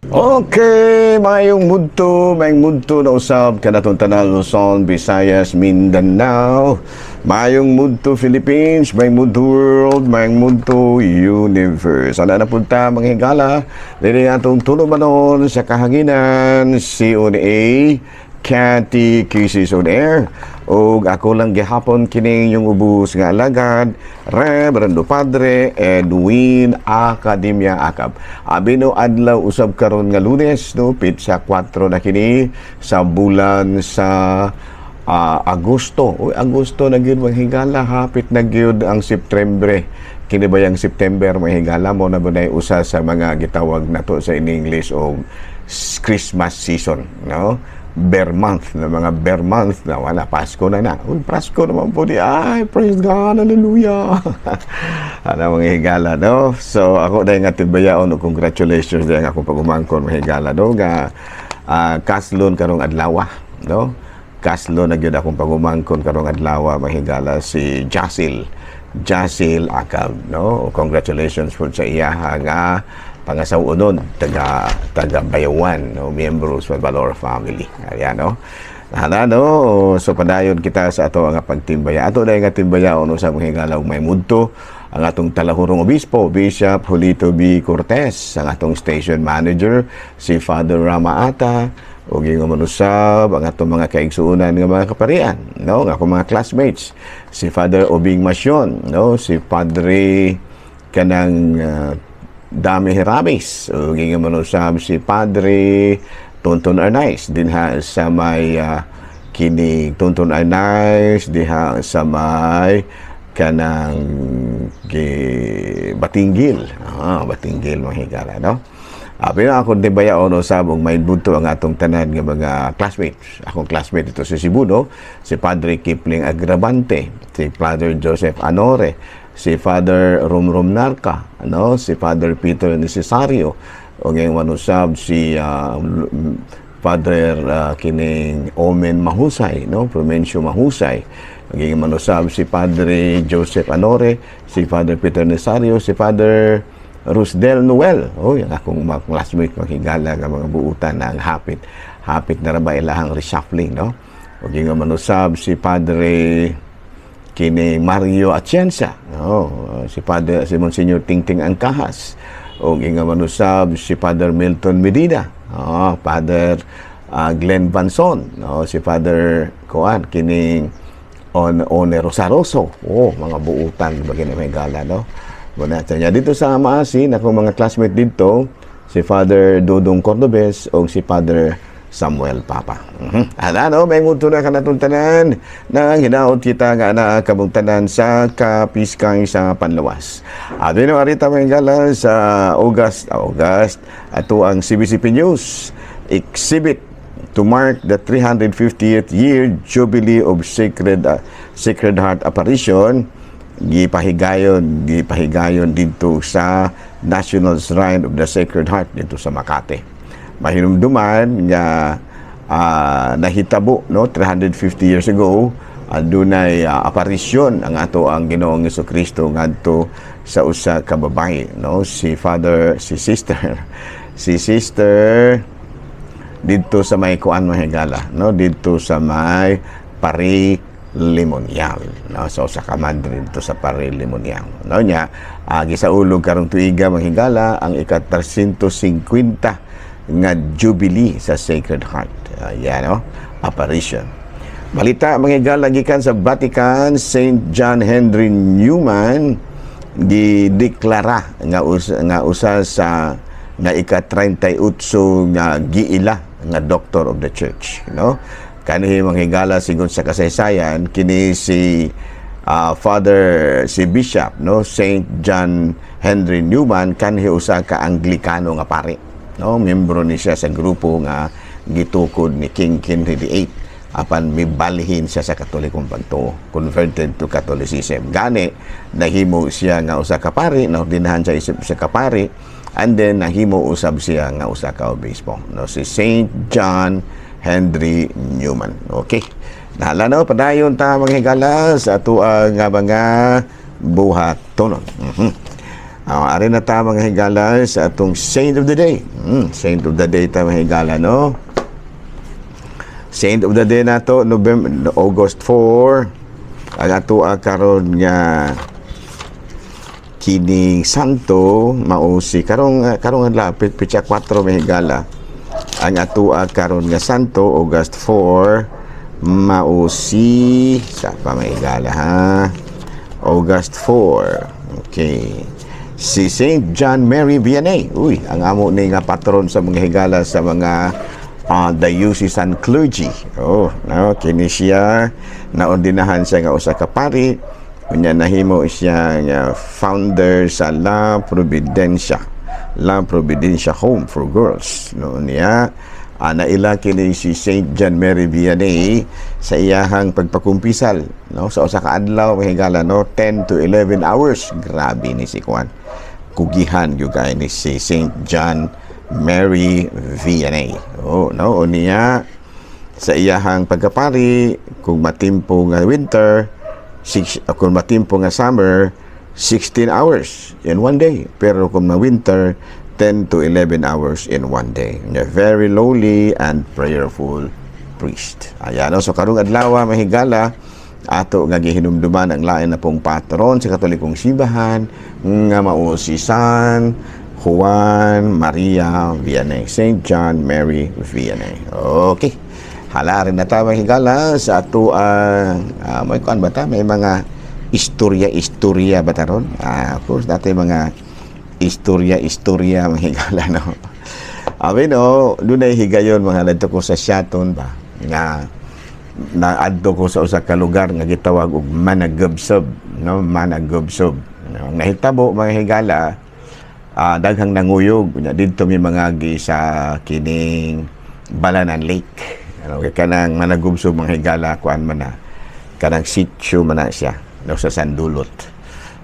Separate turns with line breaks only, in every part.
Okay, mayong mudto na usab kanatong tanan Luzon, Visayas, Mindanao. Mayong mudto Philippines, mayong mudto world, mayong mudto universe. Ana na punta mga higala, dili atong tulumanon sa kahanginan CONA Cathy Kisses on Air. O ako lang gihapon kining yung ubos nga alagad, Reverendo Padre Edwin Academia Acab. Abino adlaw usab karon nga Lunes, no, pitsa 4 na kini sa bulan sa Agosto. Agosto na gyud mahigala, hapit na gyud ang September. Kini bayang September mahigala mo na bunay usa sa mga gitawag nato sa in English og Christmas season, no? Bear month, na mga bear month na wala, Pasko na na. Pasko naman po di, ay, praise God, hallelujah. Ano mga higala, no? So, ako dahil nga tibayaon, congratulations dahil nga akong pag-umangkon mga higala, no? Kaslon karong adlawa, no? Kaslon na yun akong pag-umangkon karong adlawa mga higala, si Jasil Acab, no? Congratulations po sa iya, nga pangasawunon, taga Bayawan, no, miyembro sa Valor Family. Ayan, no. No, so padayon kita sa ato nga pagtimbaya. Ato dahil nga timbaya no sa mga higala may mudto ang atong talahurong obispo, Bishop Julito B. Cortez, ang atong station manager, si Father Rama Ata, o nga manusab ang atong mga kaigsuunan nga mga kaparian, no, nga akong mga classmates, si Father Obing Masyon, no, si Padre kanang Dami Heramis, o nga manusab si Padre Tonton Arnaiz dinha sa may kini Tonton Arnaiz diha sa may kanang Batinggil. Batinggil mga higala, no? Pero ako di bayaon usab may bunto ang atong tanan nga mga classmates. Akong classmate ito sa Cebu, no? Si Padre Kipling Agravante, si Father Joseph Anore, si Father Romrom Narca, ano, si Father Peter Necesario, o ngayong manusab si Father kining Omen Mahusay, no, Promencio Mahusay, ngayong manusab si Padre Joseph Anore, si Father Peter Necesario, si Father Rusdel Noel, yung akong mga classmate, makigala ng mga buutan na ang hapit na rabay ilahang reshuffling, no, o ngayong manusab si Padre kini Mario Atienza, si Monsignor Tingting Angkahas, o nga manusab si Father Milton Medina, Father Glenn Banson, si Father Koan kini One Rosaroso, mga buutan bagay na may gala, no. Muna niya dito sa Maasin, ako mga classmate dito, si Father Dodong Cordobes o si Father Samuel Papa. Ano, may muto na kanatuntanan na hinaot kita nga na kabungtanan sa Kapiskay sa Panlawas. Adino arita may gala sa August ato ang CBCP News exhibit to mark the 350th year jubilee of Sacred Heart Apparition gipahigayon dito sa National Shrine of the Sacred Heart dito sa Makati. Mahinumduman nga nahitabo, no, 350 years ago adunay aparisyon ang ato ang Ginoong Jesucristo ngadto sa usa ka babae, no, si sister dito sa may kuan mahigala, no, dito sa may Pari Limonial, no, sa usa ka madre dito sa Pari Limonial, no, nya gisaulog karong tuiga mahigala ang ika-350 nga jubilee sa Sacred Heart. No? Apparition. Balita manghigala gikan sa Vatican, Saint John Henry Newman gideklara nga usa sa nga ika-38 nga giila nga Doctor of the Church, no? Kani manghigala sigon sa kasaysayan kini si si Bishop, no, Saint John Henry Newman kanhi usa ka Anglikano nga pari, no, membro ni siya sa grupo nga gitukod ni King Henry VIII apan mibalhin siya sa Katolikong pagtuo, converted to Catholicism. Gani nahimo siya nga usa ka pari, naordinahan siya sa kapari, and then nahimo usab siya nga usa ka obispo, no, si Saint John Henry Newman. Okay, nahala, no, padayon ta mga higala sa ato nga mga buhat tonon. Ari na ta mga higala sa atong Saint of the Day. Saint of the day ta mahigala, no? Saint of the day na to, August 4. Ang ato karon nga kining santo mausi karong adlaw pitsa 4 mahigala. Ang ato karon nga santo August 4 mausi sa pamahigala, ha? August 4. Okay. Si Saint John Mary Vianney. Uy, ang amo ni nga patron sa mga higala sa mga diocesan clergy. Oh, no, kini siya naordinahan siya nga usa ka pari. Unya nahimo siya nga founder sa La Providencia Home for Girls. No niya naila kini si Saint John Mary Vianney sa iyahang pagpakumpisal, no, sa usa ka adlaw mahigala, no, 10 to 11 hours. Grabe ni si Juan. Kugihan gyud kay ni si Saint John Mary Vianney. Oh, no, niya sa iyahang pagkapari kung matimpo nga winter, kung matimpo nga summer, 16 hours in one day. Pero kung na winter, 10 to 11 hours in one day. A very lowly and prayerful priest. Ayan, no? So karong adlaw mahigala ato nga gihinumduman ang lain na pong patron sa Katolikong simbahan nga mao si San Juan Maria Vianney, Saint John Mary Vianney. Okay, halarin na tayo mahigala sa ato may kuan ba ta, may mga istorya ba taron? Of course natin mga istorya mahigala, no. Abi, no, dunay higayon mga ladto ko sa Siaton ba nga naadto ko sa usa ka lugar nga gitawag og Managubsob, no, Managubsob. No, nahitabo mga higala daghang nanguyog nya didto mi mga gi sa kining Balanan Lake. Ano kay kanang Managubsob mga higala kuan man na kanang sitio man na siya, no, sa Sandulot.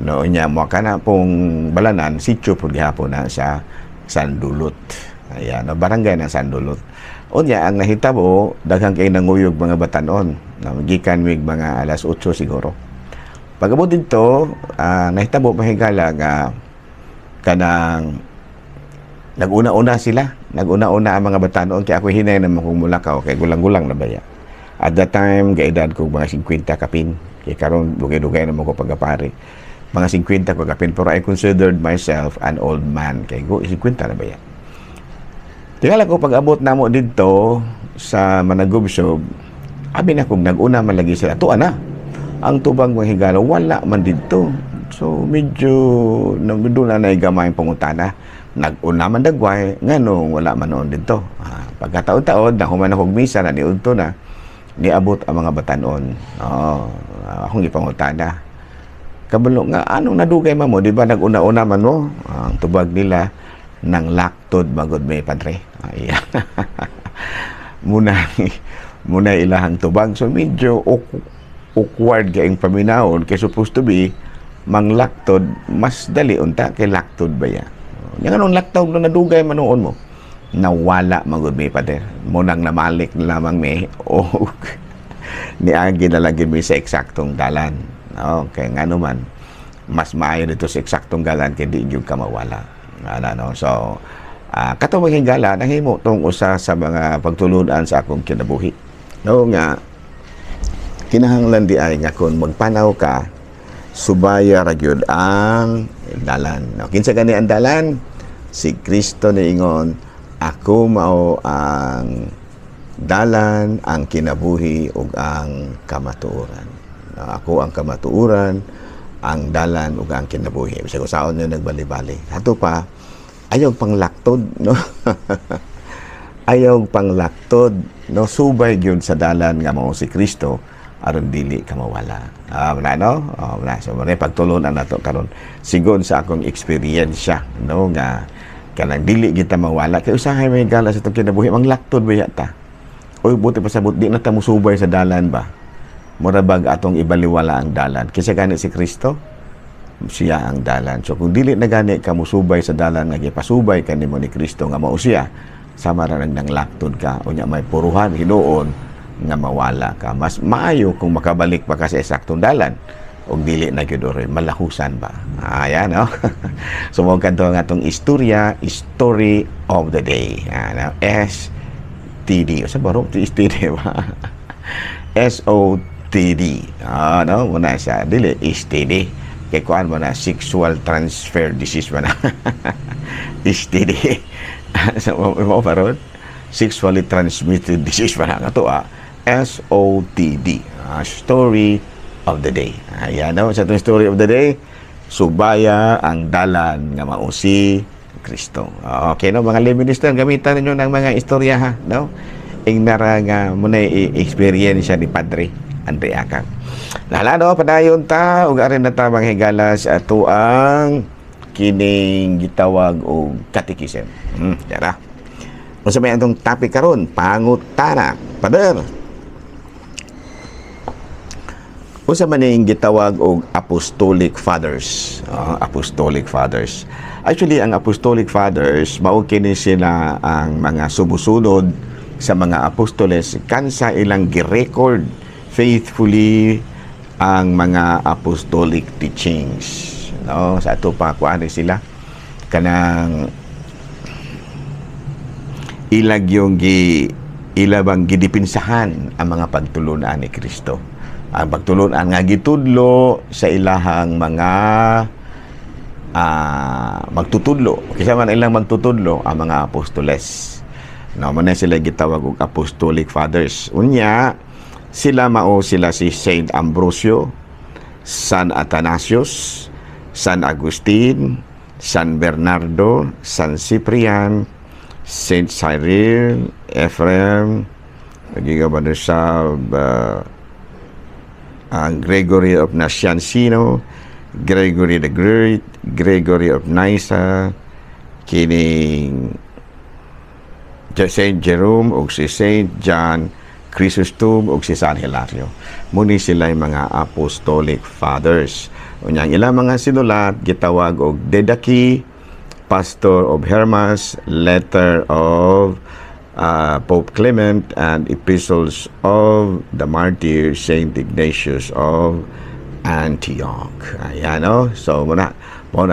No, nya mo kana pong Balanan sitio pud gihapon na sa Sandulot. Ayan, no, barangay na Sandulot. Unya ang nahitabo daghang kay nanguyog mga batanon na gikan mig mga alas 8 siguro. Pagabot dito nahitabo mahigala nga kanang naguna-una ang mga batanon kay ako hinay na Mulakaw kay gulang-gulang na baya. At that time gaedad ko mga 50 kapin kay karon dugay-dugay na mo ko pagapari. Mga 50 ko kapin pero I considered myself an old man kay go 50 na baya. Tingala ko pag-abot namo dito sa Managubsob, abi na kung nag-una man lagi sila. Tuwa na. Ang tubang mga higala, wala man dito. So, medyo doon na gamay pangutana. Nag-una man dagway, nganong wala man noon dito. Pagkataon-taon, nahuman akong misa na niunto na, niabot ang mga batanon. Akong ipangutana. Kabalo nga, anong nadugay mo? Di ba nag-una-una man mo? Ang tubag nila, nang laktod magod may padre. Ayan. muna ilahang tubag. So medyo awkward kayong paminahon kay supposed to be mang laktod mas dali unta kay laktod ba ya. Yang anong laktod na nadugay manoon mo? Nawala magod may padre. Munang namalik na lamang may niagi na lagi may sa eksaktong dalan. Okay, nga naman mas maayo dito sa eksaktong dalan kay di yung ka mawala. No? So, katong higala nahimo tong usa sa mga pagtulunan sa akong kinabuhi. No nga kinahanglan di ay nga kun magpanaw ka subaya ra gyud ang dalan. No, kinsa gani ang dalan? Si Kristo niingon, ako mao ang dalan, ang kinabuhi ug ang kamatuoran. No, ako ang kamatuoran, ang dalan ug ang kinabuhi. Bisag usaon niyo nagbali-bali. Ato pa ayaw panglaktod, no. Ayaw panglaktod, no, subay gyud sa dalan nga mao si Kristo aron dili ka mawala. Wala, no. Wala. So mo pagtulunan nato karon sigon sa akong eksperyensya, no, nga kanang dili kita mawala kay usahay may gala sa itong kinabuhi manglaktod ba yata. Oy buti pa sabot di na ta musubay sa dalan ba. Murabag atong ibaliwala ang dalan. Kasi gani si Kristo, siya ang dalan. So kung dili na gani ka musubay sa dalan nga gipasubay kanimo ni Kristo nga mao siya, sama ra nang laktod ka unya may puruhan hinuon nga mawala ka. Mas maayo kung makabalik pa ka sa eksaktong dalan. og dili na gyud oroy malahusan ba. Ayan, no? So mo kadto nga atong istorya, story of the day. Ano, STD. Sa baro STD ba? SOTD. No, muna siya dili STD. Kay kuan mo na sexual transfer disease ba na. STD. So mo paron sexually transmitted disease ba na ato SOTD. Story of the day. Ayan, no? Sa itong story of the day, subaya ang dalan nga mausi Kristo. Okay, no? Mga lay minister, gamitan ninyo ng mga istorya, ha? No? Ing nara nga muna i-experience ni Padre Andre Akang. Nalano, padayon ta, ug arin na ta mga higala sa ato ang kining gitawag o katikisem. Yara. Kung sa may atong topic karon, pangutana. Pader, usa man ning gitawag og apostolic fathers. Apostolic fathers. Actually, ang apostolic fathers mao kini sila ang mga sumusunod sa mga apostoles kansa ilang gi-record faithfully ang mga apostolic teachings. No, sa ato pa kuan sila kanang ilag yung ilabang gidipinsahan ang mga pagtulunan ni Kristo. Ang pagtulunan nga gitudlo sa ilahang mga magtutudlo. Kisa man ilang magtutudlo ang mga apostoles. No, man sila gitawag og apostolic fathers. Unya sila si Saint Ambrosio, San Athanasius, San Agustin, San Bernardo, San Cyprian, Saint Cyril, Ephraim, nagigaban sa ang Gregory of Naciancino, Gregory the Great, Gregory of Nyssa, kining Saint Jerome ug si Saint John Chrysostom ug si San Hilario. Muni sila mga apostolic fathers. Unyang ilang mga sinulat gitawag og Didache, Pastor of Hermas, Letter of Pope Clement, and Epistles of the Martyr Saint Ignatius of Antioch. Ayan, no? So, muna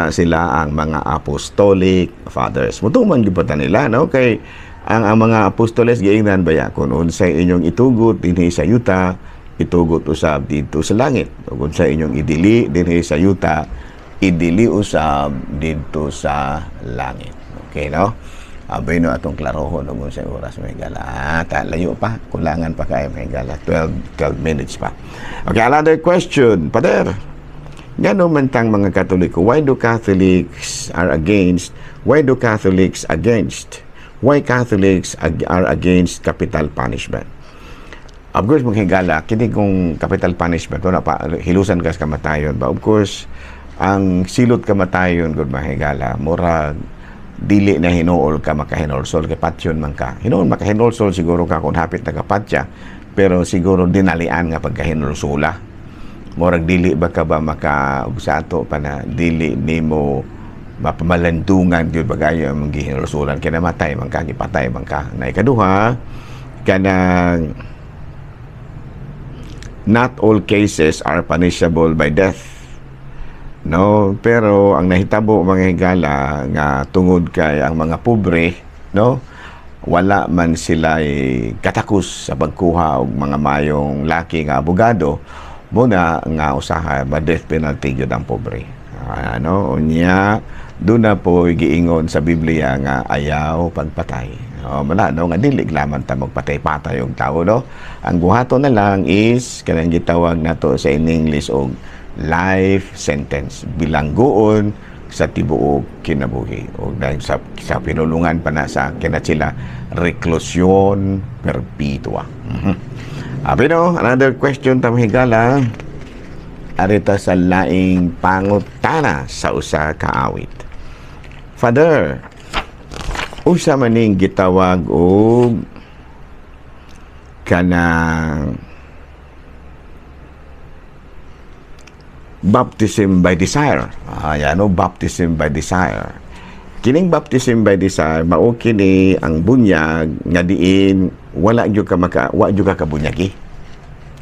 sila ang mga apostolic fathers. Mutuman giputan nila, no? Kay ang mga apostoles giingnan baya kung unsay inyong itugot dinhi sa yuta, itugot usab dito sa langit. Kung unsay inyong idili dinhi sa yuta, idili usab dito sa langit. Okay, no? Abay no atong klarohon og sa oras may gala. Layo pa, kulangan pa kay may gala. 12 minutes pa. Okay, another question. Pader, ngano man tang mga Katoliko, why Catholics are against capital punishment? Of course, mga higala, kini kung capital punishment, wala pa, hilusan ka sa kamatayon ba? Of course, ang silot kamatayon, good mga higala, murag, dili na hinuol ka makahinolsol kay patyon man ka. Hinuol makahinolsol siguro ka kung hapit na kapatya, pero siguro dinalian nga pagkahinolsula. Murag dili ba ka ba maka sa ato pa na dili nimo mapamalandungan gyud bagayo ang gihinolsulan kay namatay man ka, gipatay man ka. Na ikaduha, kanang not all cases are punishable by death. No, pero ang nahitabo mga higala nga tungod kay ang mga pobre, no, wala man sila katakos sa pagkuha og mga mayong laki nga abogado, muna nga usaha ba death penalty gyud ang pobre. Unya do na po giingon sa Biblia nga ayaw pagpatay. Malano nga dili laman ta magpatay-patay og tao, no. Ang buhaton na lang is kanang gitawag nato sa English og life sentence, bilangguon sa tibuok kinabuhi o dahil sa pinulungan pa na sa kinatsila reclusion perpetua. No, another question tamhigala arita sa laing pangutana sa usa ka awit. Father, usa maning gitawag og kanang baptism by desire. Baptism by desire. Kining baptism by desire, mao kini ang bunyag nga diin wala jud ka kabunyagi.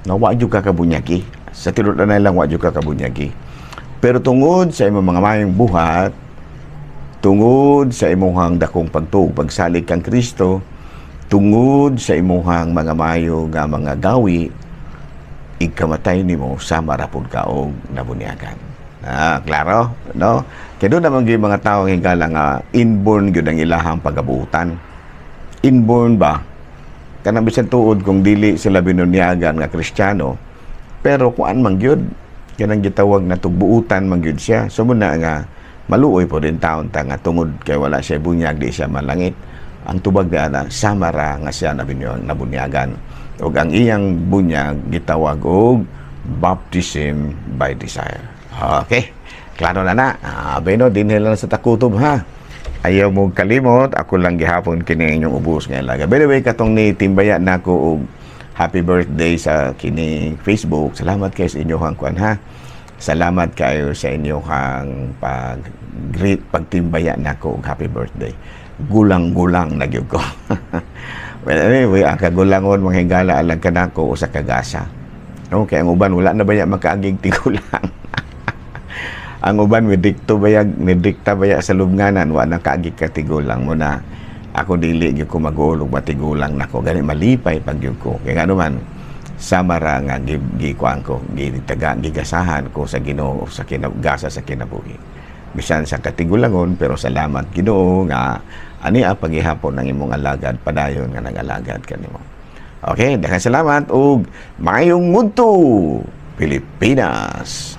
No, wa jud ka kabunyagi. Sa tilot na lang wa jud ka kabunyagi. Pero tungod sa imong mga mayong buhat, tungod sa imong dakong pagtuog pagsalig kang Kristo, tungod sa imong mga mayo nga mga gawi, ikamatay nimo sama ra pud ka og nabunyagan. Klaro, no? Kaya doon naman yung mga tao hingala nga inborn gyud ang ilahang pagabutan. Inborn ba? Kanang bisan tuod kung dili sila binunyagan nga Kristiyano, pero kuan man gyud kanang gitawag na tugbuutan man gyud siya. So muna nga maluoy po din taon ta nga tungod kay wala siya bunyag di siya malangit. Ang tubag na samara nga siya nabunyagan. Ug ang iyang bunyag gitawag og baptism by desire. Okay. Klaro na. Beno dinhi lang sa takutob ha. Ayaw mo kalimot, ako lang gihapon kini inyong ubos nga ilaga. By the way, katong ni timbaya nako og happy birthday sa kini Facebook. Salamat kayo sa inyong kuan ha. Salamat kayo sa inyong pag-greet, pagtimbaya nako og happy birthday. Gulang-gulang na gyud ko. Well, anyway, ang kagulangon mga hingala alang kanako sa kagasa. Okay, ang uban wala na baya makaaging tigulang. Ang uban midikta baya sa lubnganan wa na kaaging katigulang mo na. Ako dili gyud ko magulog matigulang nako gani malipay pag gyud ko. Kaya nga naman samara nga gikuan ko, gigasahan ko sa Ginoo sa kinagasa sa kinabuhi. Bisan sa katigulangon pero salamat Ginoo nga ani paghihapon ng imong alagad padayon nga nagalagad kanimo. Okay, daghang salamat ug maayong mudto Pilipinas.